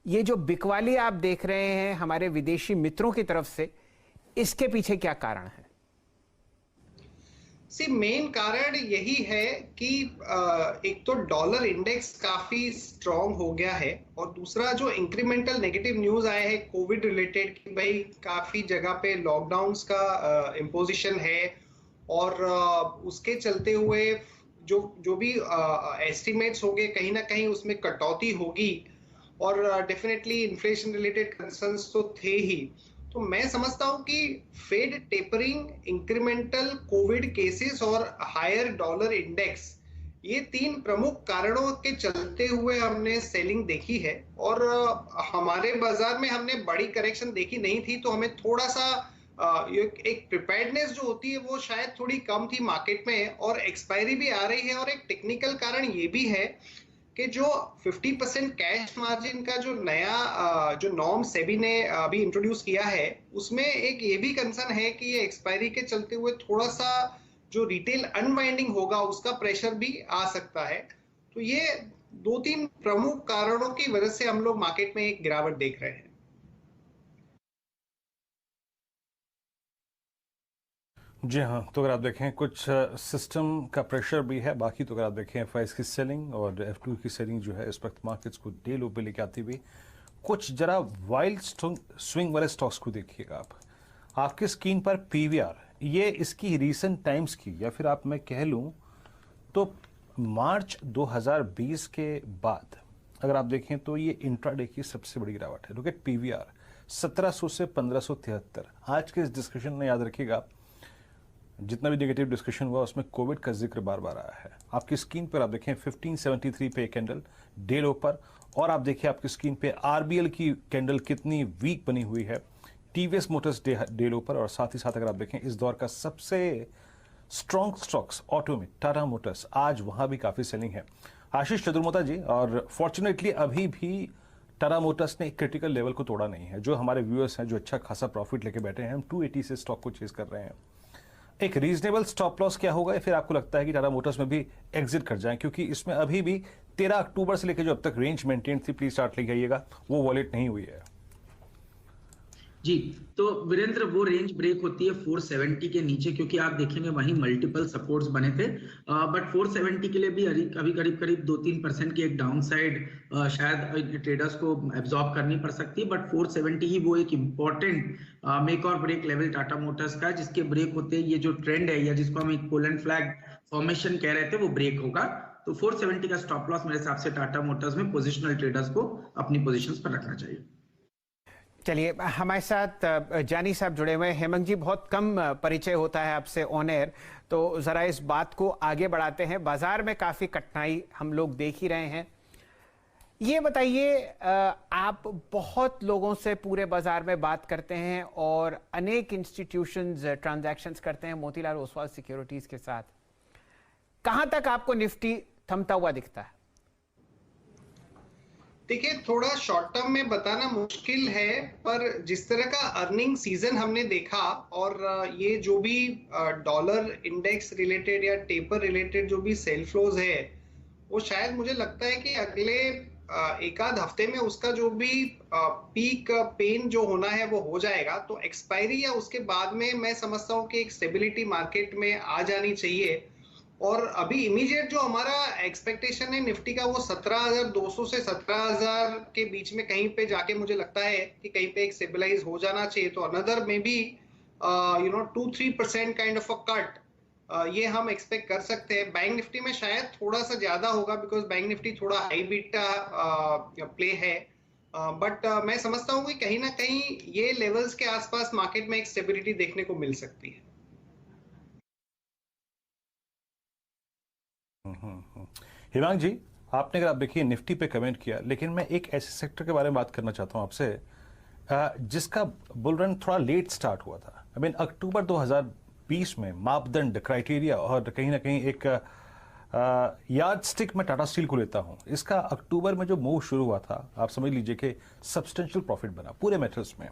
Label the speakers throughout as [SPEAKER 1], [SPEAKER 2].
[SPEAKER 1] ये जो बिकवाली आप देख रहे हैं हमारे विदेशी मित्रों की तरफ से, इसके पीछे क्या कारण है?
[SPEAKER 2] मेन कारण यही है कि एक तो डॉलर इंडेक्स काफी स्ट्रांग हो गया है, और दूसरा जो इंक्रीमेंटल नेगेटिव न्यूज आए हैं कोविड रिलेटेड कि भाई काफी जगह पे लॉकडाउन्स का इम्पोजिशन है, और उसके चलते हुए जो जो भी एस्टिमेट्स होंगे कहीं ना कहीं उसमें कटौती होगी, और डेफिनेटली इन्फ्लेशन रिलेटेड कंसर्न्स तो थे ही। तो मैं समझता हूं कि Fed tapering, incremental COVID cases और हायर डॉलर इंडेक्स, ये तीन प्रमुख कारणों के चलते हुए हमने सेलिंग देखी है। और हमारे बाजार में हमने बड़ी करेक्शन देखी नहीं थी, तो हमें थोड़ा सा एक प्रिपेयर्डनेस जो होती है वो शायद थोड़ी कम थी मार्केट में, और एक्सपायरी भी आ रही है। और एक टेक्निकल कारण ये भी है कि जो 50% कैश मार्जिन का जो नया जो नॉर्म सेबी ने अभी इंट्रोड्यूस किया है, उसमें एक ये भी कंसर्न है कि ये एक्सपायरी के चलते हुए थोड़ा सा जो रिटेल अनवाइंडिंग होगा उसका प्रेशर भी आ सकता है। तो ये दो तीन प्रमुख कारणों की वजह से हम लोग मार्केट में एक गिरावट देख रहे हैं।
[SPEAKER 3] जी हाँ, तो अगर आप देखें कुछ सिस्टम का प्रेशर भी है, बाकी तो अगर आप देखें एफ की सेलिंग और F2 की सेलिंग जो है इस वक्त मार्केट्स को डे लो पे लेके आती हुई। कुछ जरा वाइल्ड स्विंग वाले स्टॉक्स को देखिएगा आप। आपकी स्क्रीन पर PVR, ये इसकी रीसेंट टाइम्स की, या फिर आप मैं कह लूँ तो मार्च 2020 के बाद अगर आप देखें तो ये इंट्राडे की सबसे बड़ी गिरावट है। लुक एट PVR, 1700 से 1573। आज के इस डिस्कशन में याद रखिएगा जितना भी नेगेटिव डिस्कशन हुआ उसमें कोविड का जिक्र बार बार आया है। आपकी स्क्रीन पर आप देखें 1573 पे कैंडल डे लो पर, और आप देखिए आपकी स्क्रीन पे RBL की कैंडल कितनी वीक बनी हुई है TVS मोटर्स डे लो पर। और साथ ही साथ अगर आप देखें इस दौर का सबसे स्ट्रॉन्ग स्टॉक्स ऑटो में टाटा मोटर्स, आज वहां भी काफी सेलिंग है। आशीष चतुर्मोता जी, और फॉर्चुनेटली अभी भी टाटा मोटर्स ने क्रिटिकल लेवल को तोड़ा नहीं है। जो हमारे व्यूअर्स हैं जो अच्छा खासा प्रॉफिट लेके बैठे हैं, हम 280 से स्टॉक को चेज कर रहे हैं। एक रीजनेबल स्टॉप लॉस क्या होगा, या फिर आपको लगता है कि टाटा मोटर्स में भी एग्जिट कर जाएं, क्योंकि इसमें अभी भी 13 अक्टूबर से लेकर जो अब तक रेंज मेंटेन थी, प्लीज स्टार्ट लेके आइएगा, वो वॉलेट नहीं हुई है।
[SPEAKER 4] जी, तो वीरेंद्र वो रेंज ब्रेक होती है 470 के नीचे, क्योंकि आप देखेंगे वहीं मल्टीपल सपोर्ट्स बने थे। बट 470 के लिए भी अभी करीब करीब 2-3% की एक डाउन साइड शायद ट्रेडर्स को एब्जॉर्ब करनी पड़ सकती है। बट 470 ही वो एक इंपॉर्टेंट मेक और ब्रेक लेवल टाटा मोटर्स का, जिसके ब्रेक होते ही ये जो ट्रेंड है, या जिसको हम एक पोलैंड फ्लैग फॉर्मेशन कह रहे थे, वो ब्रेक होगा। तो 470 का स्टॉप लॉस मेरे हिसाब से टाटा मोटर्स में पोजिशनल ट्रेडर्स को अपनी पोजिशंस पर रखना चाहिए।
[SPEAKER 1] चलिए, हमारे साथ जानी साहब जुड़े हुए हैं। हेमंत जी, बहुत कम परिचय होता है आपसे ऑन एयर, तो जरा इस बात को आगे बढ़ाते हैं। बाजार में काफी कठिनाई हम लोग देख ही रहे हैं। ये बताइए, आप बहुत लोगों से पूरे बाजार में बात करते हैं और अनेक इंस्टीट्यूशंस ट्रांजैक्शंस करते हैं मोतीलाल ओसवाल सिक्योरिटीज के साथ। कहां तक आपको निफ्टी थमता हुआ दिखता है?
[SPEAKER 2] देखिए, थोड़ा शॉर्ट टर्म में बताना मुश्किल है, पर जिस तरह का अर्निंग सीजन हमने देखा, और ये जो भी डॉलर इंडेक्स रिलेटेड या टेपर रिलेटेड जो भी सेल फ्लोज है, वो शायद मुझे लगता है कि अगले एक आध हफ्ते में उसका जो भी पीक पेन जो होना है वो हो जाएगा। तो एक्सपायरी या उसके बाद में मैं समझता हूँ कि एक स्टेबिलिटी मार्केट में आ जानी चाहिए। और अभी इमीडिएट जो हमारा एक्सपेक्टेशन है निफ्टी का, वो 17,200 से 17,000 के बीच में कहीं पे जाके मुझे लगता है कि कहीं पे एक स्टेबलाइज हो जाना चाहिए। तो अनदर में भी 2-3% काइंड ऑफ अ कट ये हम एक्सपेक्ट कर सकते हैं। बैंक निफ्टी में शायद थोड़ा सा ज्यादा होगा, बिकॉज बैंक निफ्टी थोड़ा हाई बीटा प्ले है। बट मैं समझता हूँ कि कहीं ना कहीं ये लेवल्स के आसपास मार्केट में एक स्टेबिलिटी देखने को मिल सकती है।
[SPEAKER 3] हिमांक जी, आपने अगर आप देखिए निफ्टी पे कमेंट किया, लेकिन मैं एक ऐसे सेक्टर के बारे में बात करना चाहता हूं आपसे जिसका बुल रन थोड़ा लेट स्टार्ट हुआ था। आई मीन अक्टूबर 2020 में मापदंड, क्राइटेरिया और कहीं ना कहीं एक यार्ड स्टिक में टाटा स्टील को लेता हूं। इसका अक्टूबर में जो मूव शुरू हुआ था, आप समझ लीजिए कि सब्सटेंशियल प्रॉफिट बना पूरे मेटल्स में।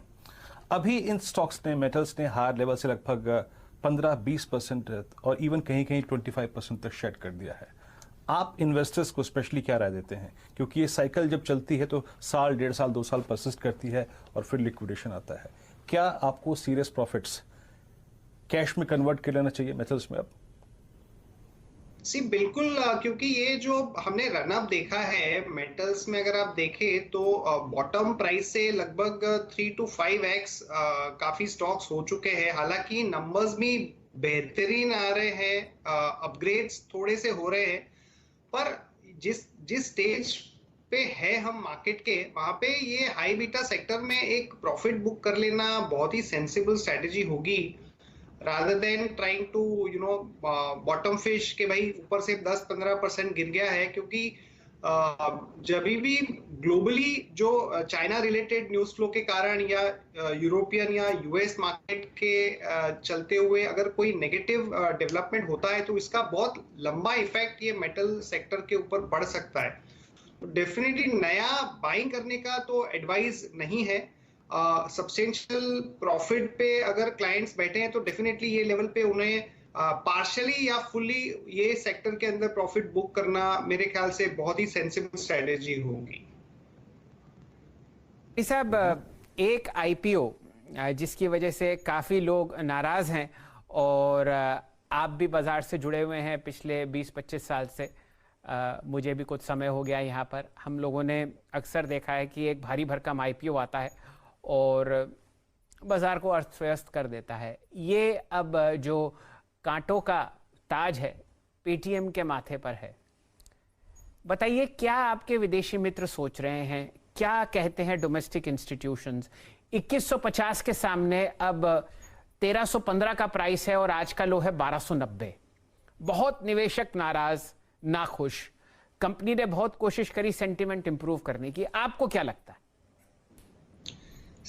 [SPEAKER 3] अभी इन स्टॉक्स ने, मेटल्स ने हायर लेवल से लगभग 15-20% और इवन कहीं कहीं 25% तक शेड कर दिया है। आप इन्वेस्टर्स को स्पेशली क्या राय देते हैं, क्योंकि ये साइकिल जब चलती है तो साल, 1.5 साल, 2 साल परसिस्ट करती है और फिर लिक्विडेशन आता है। क्या आपको सीरियस प्रॉफिट्स कैश में कन्वर्ट कर लेना चाहिए मेटल्स में अब?
[SPEAKER 2] बिल्कुल, क्योंकि ये जो हमने रनअप देखा है मेटल्स में, अगर आप देखें तो बॉटम प्राइस से लगभग 3 to 5x काफी स्टॉक्स हो चुके हैं। हालांकि नंबर्स भी बेहतरीन आ रहे हैं, अपग्रेड्स थोड़े से हो रहे हैं, पर जिस स्टेज पे है हम मार्केट के, वहां पे ये हाई बीटा सेक्टर में एक प्रॉफिट बुक कर लेना बहुत ही सेंसिबल स्ट्रेटेजी होगी, rather than trying to bottom fish के भाई ऊपर से 10-15% गिर गया है। क्योंकि जब भी ग्लोबली जो चाइना रिलेटेड न्यूज फ्लो के कारण या यूरोपियन या यूएस मार्केट के चलते हुए अगर कोई नेगेटिव डेवलपमेंट होता है, तो इसका बहुत लंबा इफेक्ट ये मेटल सेक्टर के ऊपर पड़ सकता है। डेफिनेटली नया बाइंग करने का तो एडवाइस नहीं है। सब्सटेंशियल प्रॉफिट पे अगर क्लाइंट्स बैठे हैं तो डेफिनेटली ये लेवल पे उन्हें पार्शली या फुल्ली ये सेक्टर के अंदर प्रॉफिट बुक करना मेरे ख्याल से बहुत ही सेंसिबल स्ट्रेटेजी होगी।
[SPEAKER 1] साहब, एक आईपीओ जिसकी वजह से काफी लोग नाराज हैं, और आप भी बाजार से जुड़े हुए हैं पिछले 20-25 साल से, मुझे भी कुछ समय हो गया यहाँ पर। हम लोगों ने अक्सर देखा है कि एक भारी भरकम आईपीओ आता है और बाजार को अस्त व्यस्त कर देता है। ये अब जो कांटों का ताज है पेटीएम के माथे पर है, बताइए क्या आपके विदेशी मित्र सोच रहे हैं, क्या कहते हैं डोमेस्टिक इंस्टीट्यूशंस? 2150 के सामने अब 1315 का प्राइस है और आज का लो है 1290। बहुत निवेशक नाराज, नाखुश। कंपनी ने बहुत कोशिश करी सेंटिमेंट इंप्रूव करने की, आपको क्या लगता है?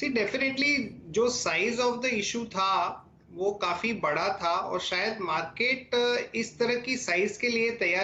[SPEAKER 2] डेफिनेटली जो साइज ऑफ द इशू था वो काफी बड़ा था, और शायद मार्केट इस तरह की साइज के लिए तैयार